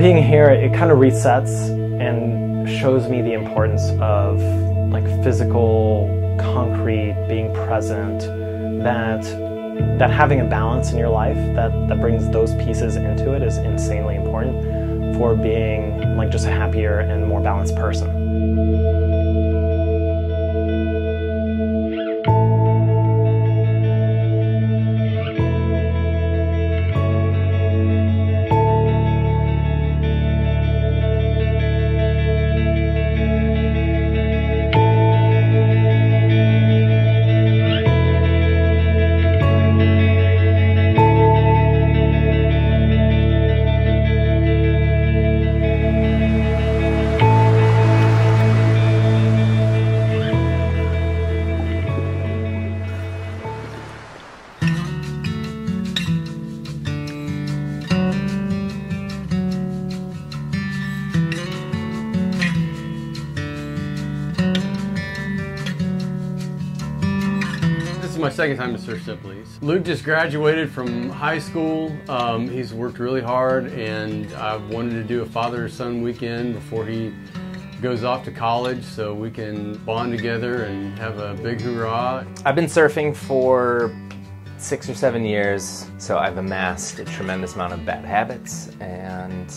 Being here, it kind of resets and shows me the importance of like physical, concrete, being present, that having a balance in your life that brings those pieces into it is insanely important for being like just a happier and more balanced person. This is my second time to Surf Simply. Luke just graduated from high school. He's worked really hard, and I wanted to do a father-son weekend before he goes off to college so we can bond together and have a big hoorah. I've been surfing for 6 or 7 years, so I've amassed a tremendous amount of bad habits, and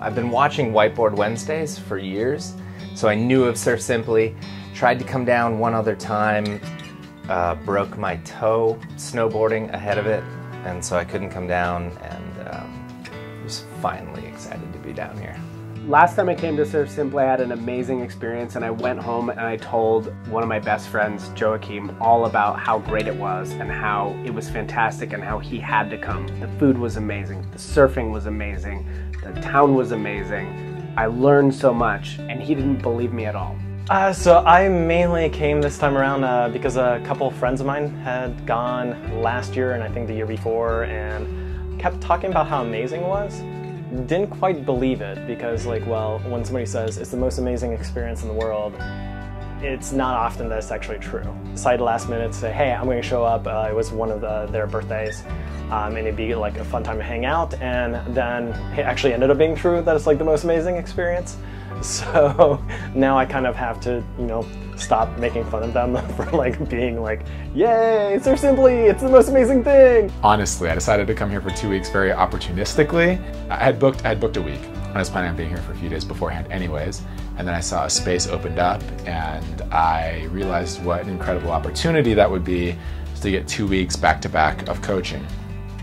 I've been watching Whiteboard Wednesdays for years, so I knew of Surf Simply. Tried to come down one other time, broke my toe snowboarding ahead of it, and so I couldn't come down, and was finally excited to be down here. Last time I came to Surf Simply, I had an amazing experience, and I went home and I told one of my best friends, Joachim, all about how great it was and how it was fantastic and how he had to come. The food was amazing, the surfing was amazing, the town was amazing. I learned so much, and he didn't believe me at all. So I mainly came this time around because a couple of friends of mine had gone last year and I think the year before, and kept talking about how amazing it was. Didn't quite believe it because, like, well, when somebody says it's the most amazing experience in the world, it's not often that it's actually true. Decided last minute to say, hey, I'm going to show up. It was one of their birthdays, and it'd be like a fun time to hang out, and then it actually ended up being true that it's like the most amazing experience. So now I kind of have to, you know, stop making fun of them for like being like, yay, Surf Simply, it's the most amazing thing. Honestly, I decided to come here for 2 weeks very opportunistically. I had booked a week. I was planning on being here for a few days beforehand anyways, and then I saw a space opened up and I realized what an incredible opportunity that would be to get 2 weeks back-to-back of coaching.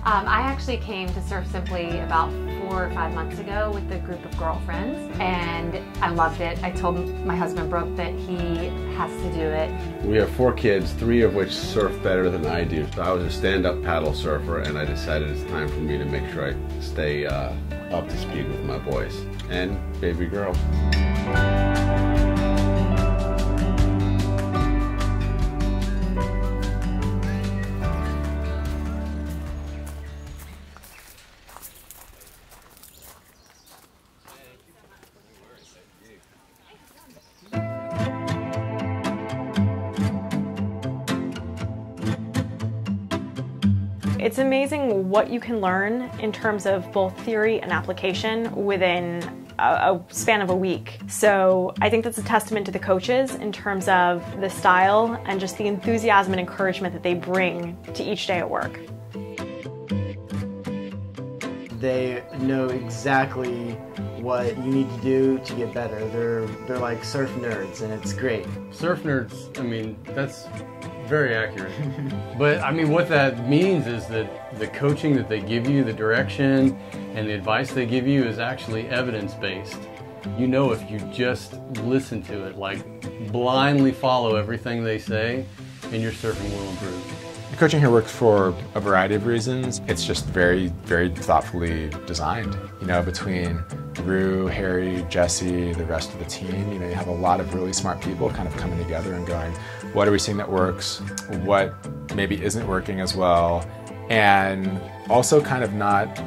I actually came to Surf Simply about 4 or 5 months ago with a group of girlfriends, and I loved it. I told my husband Brooke that he has to do it. We have 4 kids, 3 of which surf better than I do. So I was a stand-up paddle surfer, and I decided it's time for me to make sure I stay up to speed with my boys and baby girl. It's amazing what you can learn in terms of both theory and application within a span of a week. So I think that's a testament to the coaches in terms of the style and just the enthusiasm and encouragement that they bring to each day at work. They know exactly what you need to do to get better. They're like surf nerds, and it's great. Surf nerds, I mean, that's very accurate. But I mean, what that means is that the coaching that they give you, the direction and the advice they give you is actually evidence-based. You know, if you just listen to it, like blindly follow everything they say, and your surfing will improve. Coaching here works for a variety of reasons. It's just very, very thoughtfully designed. You know, between Rue, Harry, Jesse, the rest of the team, you know, you have a lot of really smart people kind of coming together and going, what are we seeing that works? What maybe isn't working as well? And also kind of not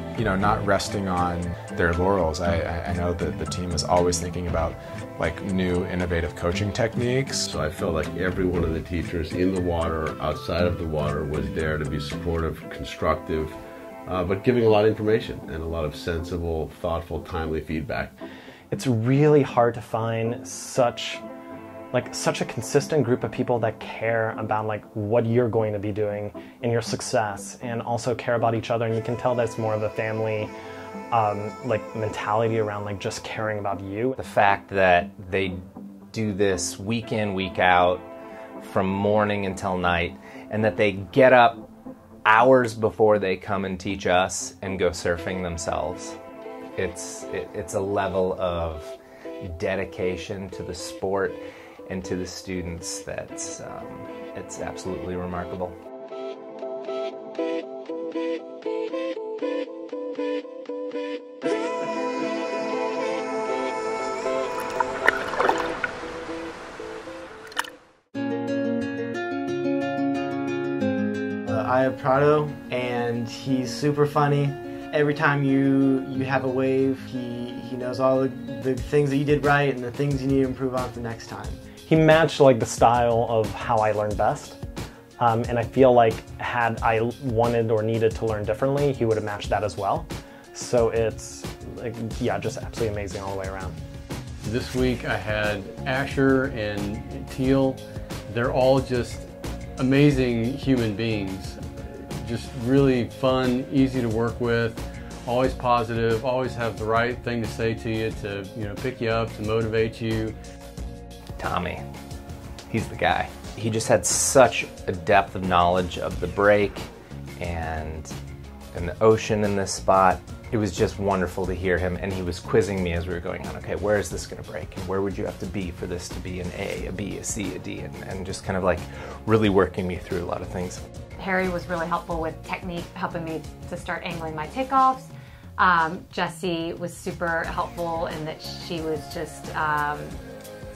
resting on their laurels. I know that the team is always thinking about like new innovative coaching techniques. So I felt like every one of the teachers in the water, outside of the water, was there to be supportive, constructive, but giving a lot of information and a lot of sensible, thoughtful, timely feedback. It's really hard to find such a consistent group of people that care about what you're going to be doing and your success, and also care about each other. And you can tell that it's more of a family mentality around just caring about you. The fact that they do this week in, week out, from morning until night, and that they get up hours before they come and teach us and go surfing themselves. It's a level of dedication to the sport and to the students that's it's absolutely remarkable. I have Prado, and he's super funny. Every time you have a wave, he knows all the things that you did right and the things you need to improve on for next time. He matched the style of how I learned best, and I feel like had I wanted or needed to learn differently, he would have matched that as well. So it's just absolutely amazing all the way around. This week I had Asher and Teal. They're all just amazing human beings. Just really fun, easy to work with, always positive, always have the right thing to say to you, to pick you up, to motivate you. Tommy, he's the guy. He just had such a depth of knowledge of the break and the ocean in this spot. It was just wonderful to hear him, and he was quizzing me as we were going on, okay, where is this going to break, and where would you have to be for this to be an A, a B, a C, a D, and just kind of really working me through a lot of things. Harry was really helpful with technique, helping me to start angling my takeoffs. Jessie was super helpful in that she was just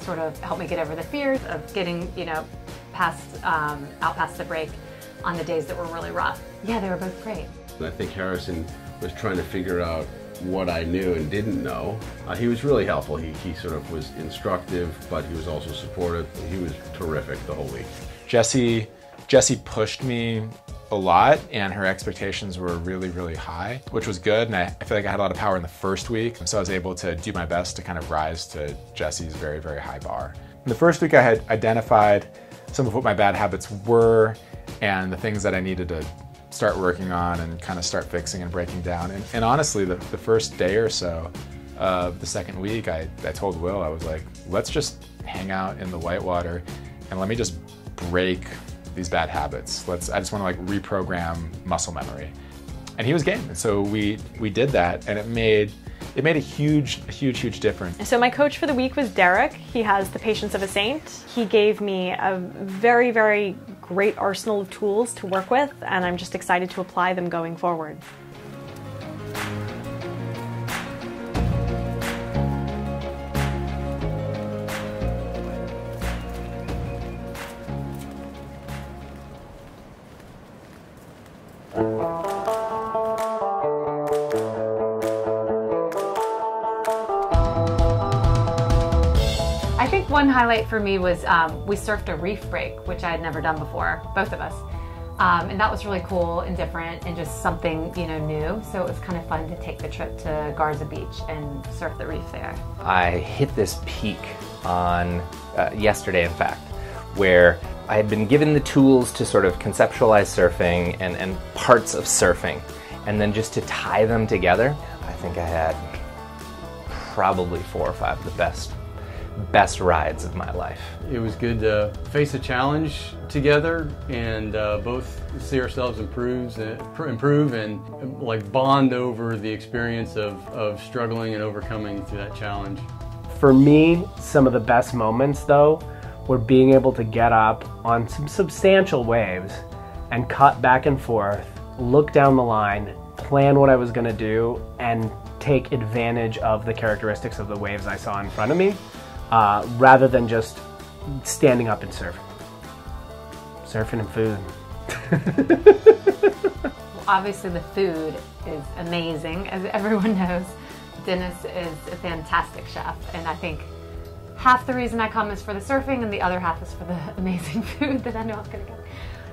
sort of helped me get over the fears of getting, out past the break on the days that were really rough. Yeah, they were both great. I think Harrison was trying to figure out what I knew and didn't know. He was really helpful. He sort of was instructive, but he was also supportive. He was terrific the whole week. Jessie pushed me a lot, and her expectations were really, really high, which was good. And I feel like I had a lot of power in the first week, so I was able to do my best to kind of rise to Jessie's very, very high bar. In the first week, I had identified some of what my bad habits were and the things that I needed to start working on and kind of start fixing and breaking down. And honestly, the first day or so of the second week, I told Will, I was like, let's just hang out in the whitewater and let me just break these bad habits. I just want to reprogram muscle memory. And he was game. And so we did that, and it made a huge difference. So my coach for the week was Derek. He has the patience of a saint. He gave me a very, very great arsenal of tools to work with, and I'm just excited to apply them going forward. I think one highlight for me was we surfed a reef break, which I had never done before, both of us. And that was really cool and different and just something new. So it was kind of fun to take the trip to Garza Beach and surf the reef there. I hit this peak on yesterday, in fact, where I had been given the tools to sort of conceptualize surfing and parts of surfing, and then just to tie them together. I think I had probably 4 or 5 of the best rides of my life. It was good to face a challenge together and both see ourselves improve and bond over the experience of struggling and overcoming through that challenge. For me, some of the best moments though were being able to get up on some substantial waves and cut back and forth, look down the line, plan what I was going to do, and take advantage of the characteristics of the waves I saw in front of me, rather than just standing up and surfing. Surfing and food. Well, obviously the food is amazing, as everyone knows. Dennis is a fantastic chef, and I think half the reason I come is for the surfing and the other half is for the amazing food that I know I'm going to get.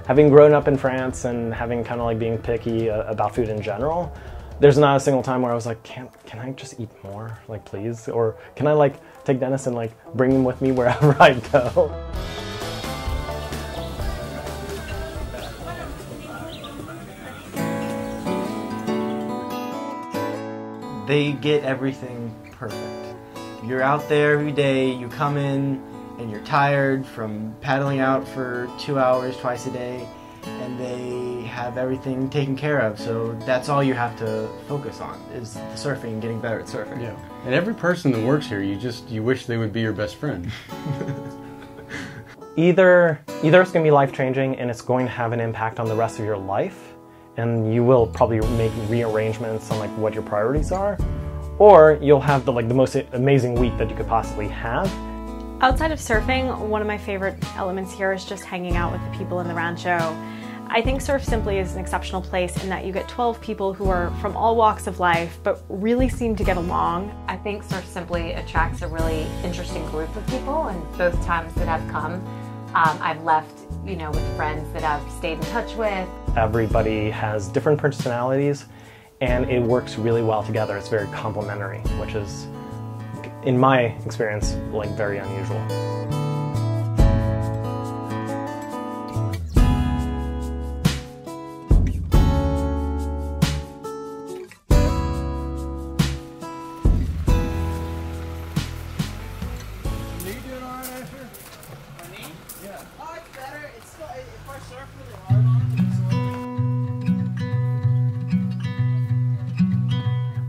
having grown up in France and having kind of like being picky about food in general, there's not a single time where I was like, can I just eat more, like please? Or can I like take Dennis and like bring him with me wherever I go? They get everything perfect. You're out there every day, you come in and you're tired from paddling out for 2 hours twice a day, and they have everything taken care of. So that's all you have to focus on is surfing and getting better at surfing. Yeah. And every person that works here, you wish they would be your best friend. Either it's going to be life-changing and it's going to have an impact on the rest of your life, and you will probably make rearrangements on like what your priorities are, or you'll have the most amazing week that you could possibly have. Outside of surfing, one of my favorite elements here is just hanging out with the people in the rancho. I think Surf Simply is an exceptional place in that you get 12 people who are from all walks of life but really seem to get along. I think Surf Simply attracts a really interesting group of people, and both times that I've come, I've left, with friends that I've stayed in touch with. Everybody has different personalities, and it works really well together. It's very complementary, which is, in my experience, like very unusual.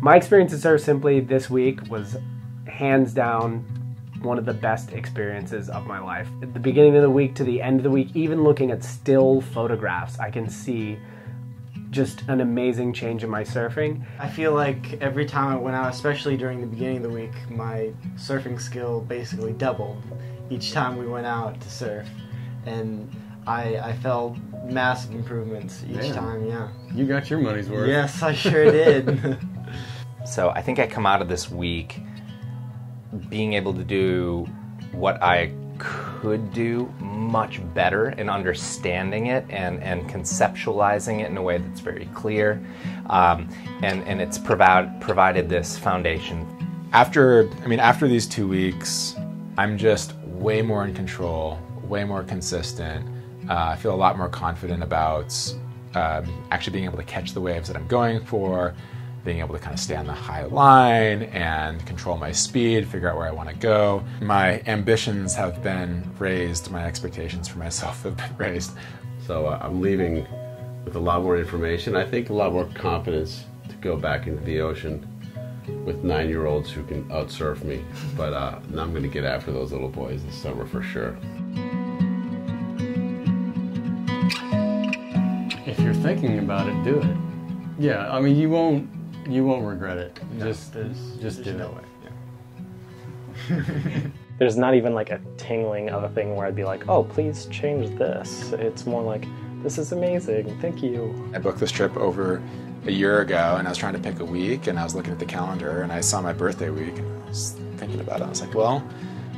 My experience at Surf Simply this week was hands down one of the best experiences of my life. At the beginning of the week to the end of the week, even looking at still photographs, I can see just an amazing change in my surfing. I feel like every time I went out, especially during the beginning of the week, my surfing skill basically doubled each time we went out to surf. And I felt massive improvements each time, yeah. You got your money's worth. Yes, I sure did. So I think I come out of this week being able to do what I could do much better and understanding it and conceptualizing it in a way that's very clear. And it's provided this foundation. After these 2 weeks, I'm just way more in control, way more consistent. I feel a lot more confident about actually being able to catch the waves that I'm going for, being able to kind of stay on the high line and control my speed, figure out where I want to go. My ambitions have been raised, my expectations for myself have been raised. So I'm leaving with a lot more information. I think a lot more confidence to go back into the ocean with 9-year-olds who can outsurf me. But now I'm going to get after those little boys this summer for sure. If you're thinking about it, do it. Yeah, I mean, you won't regret it. No, just do it. Yeah. There's not even like a tingling of a thing where I'd be like, oh, please change this. It's more like, this is amazing, thank you. I booked this trip over a year ago, and I was trying to pick a week, and I was looking at the calendar, and I saw my birthday week, and I was thinking about it. I was like, well,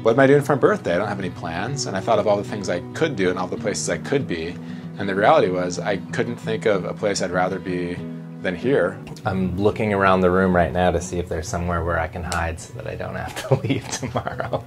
what am I doing for my birthday? I don't have any plans. And I thought of all the things I could do and all the places I could be. And the reality was I couldn't think of a place I'd rather be than here. I'm looking around the room right now to see if there's somewhere where I can hide so that I don't have to leave tomorrow.